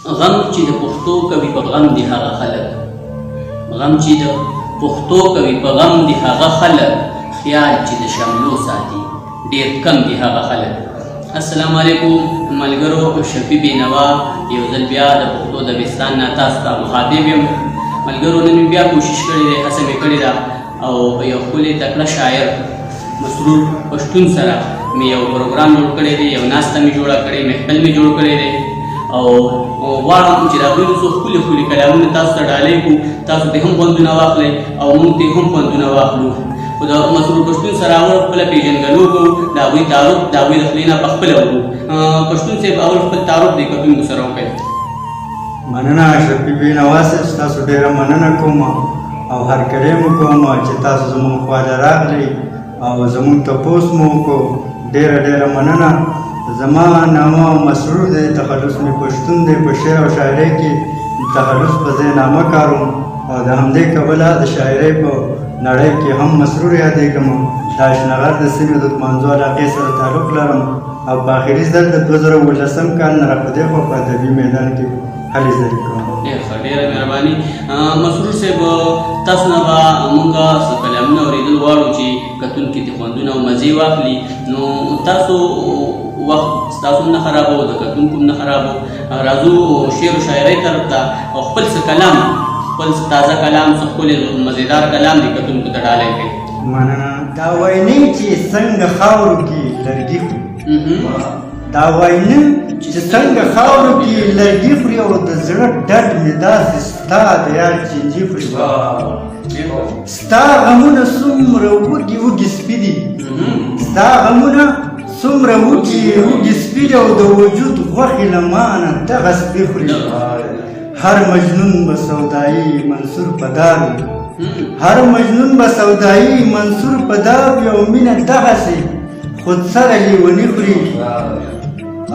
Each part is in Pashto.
غم چې د پښتو کوي په غم دي هغه خلک، غم چې د پښتو کوي په غم دي هغه خلک، خیال چې د شملو ساتي ډېر کم دي هغه خلک. السلام علیکم ملګرو، شفیع بینوا یو ځل بیا د پښتو دبستان نه تاسو ته مخاطب یم. ملګرو نن مې بیا کوشش کړې دی، هڅه مې کړې ده او یو ښکلی تکړه شاعر مسرور پښتون سره مې یو پروګرام جوړ کړی دی، یو ناسته مې جوړه کړې، محفل مې جوړ کړی دی او غواړم چې د هغوی څو ښکلي ښکلي کلامونه تاسو ته ډالۍ کړو، تاسو ترې هم خوندونه واخلئ او موږ ترې هم خوندونه واخلو. خو د مسرور پښتون سره اول خپله پېژندګلو کوو، د هغوی تعارف د هغوی د خولې نه په خپله وکړو. پښتون صاحب اول خپل تعارف د کتونکو سره وکړئ. مننه شفیع بینوا صاحب، ستاسو ډېره مننه کوم او هرکلی مو کوم چې تاسو زموږ خواله راغلئ او زموږ تپوس مو وکړو. ډېره مننه. زما نامه مسرور دی، تخلص مې پښتون دی. په شعر او شاعرۍ کې تخلص په ځای نامه کاروم او د همدې کبله د شاعرۍ په نړۍ کې هم مسرور یادېږم. د اشنغر د سیمې د منځو علاقې سره تعلق لرم او په آخري ځل د 2018 کال نه راپدې خوا په ادبي میدان کې هلې ځلې کوم. ډېره مهرباني. مسرور صاحب، تاسو نه به موږ څه کلامونه اورېدل غواړو چې کتونکي دې خوندونه او مزې واخلي. نو تاسو وخت ستاسو نه خرابو، د کتونکو نه خرابو، راځو شعر و شاعرۍ طرف ته او خپل څه کلام، خپل تازه کلام، څه ښکلی مزېدار کلام دې کتونکو ته ډالۍ کړئ. مننه. دا وینې چې څنګه خاورو کې لرګي خوري، دا وینې چې څنګه خاورو کې لرګي خوري او د زړه ډډ مې داسې ستا د یار چینجي خوري. ستا غمونه څومره وږي وږي سپي دي، ستا غمونه څومره وږي سپي دي او د وجود غوښې له مانه دغه سپي خوري. هر مجنون به سودایي منصور په دار وي، هر مجنون به سودایي منصور په دار وي او مینه دغسې خودسره لیوني خوري.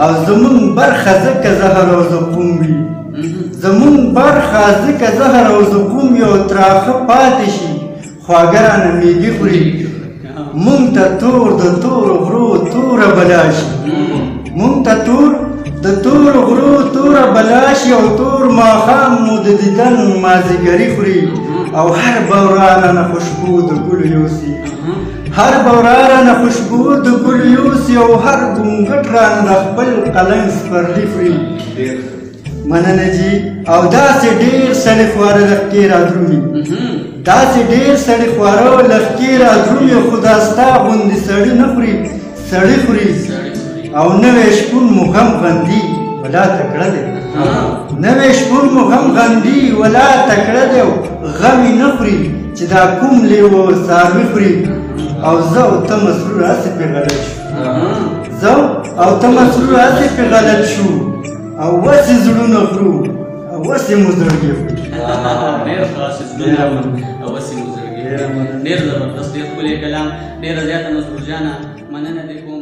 او زمونږ برخه ځکه زهر او زقوم وي، زمونږ برخه ځکه زهر او زقوم وي او تراخه پاتې شي خواږه رانه میږي خوري. مونږ ته تور د تورو غرو توره بلا شي، مونږ ته تور د تورو غرو توره بلا شي او تور ماښام مو د دیدن مازدیګري خوري. او هر بورانه نه خوشبو د ګلو یوسي، هر بورانه نه خوشبو د ګلو یوسي او هر ګونګټ رانه د خپل قلم سپرلي خوري. مننه جي. او داسې ډېر سړي خواره لښکې را درومي، داسې ډېر سړي خواره لښکې را درومي، خو دا ستا غوندې سړي نه خوري، سړي خوري. او نوی شپون مو غم غندي ولا تکړه دی، نوی شپون مو غم غندي ولا تکړه دی او غم یې نه خوري چې دا کوم لیوه څاروي خوري. او زه او ته مسرور هسې پرې غلط شو، زه او ته مسرور هسې پرې غلط شو او وسې زړونه خورو او وسې مو زړګي خوري. ډېر خاص زړونه او وسې مو زړګي. ډېر زبردست، ډېر ښکلی کلام، ډېره زیاته مسرور جانه مننه دې کوم.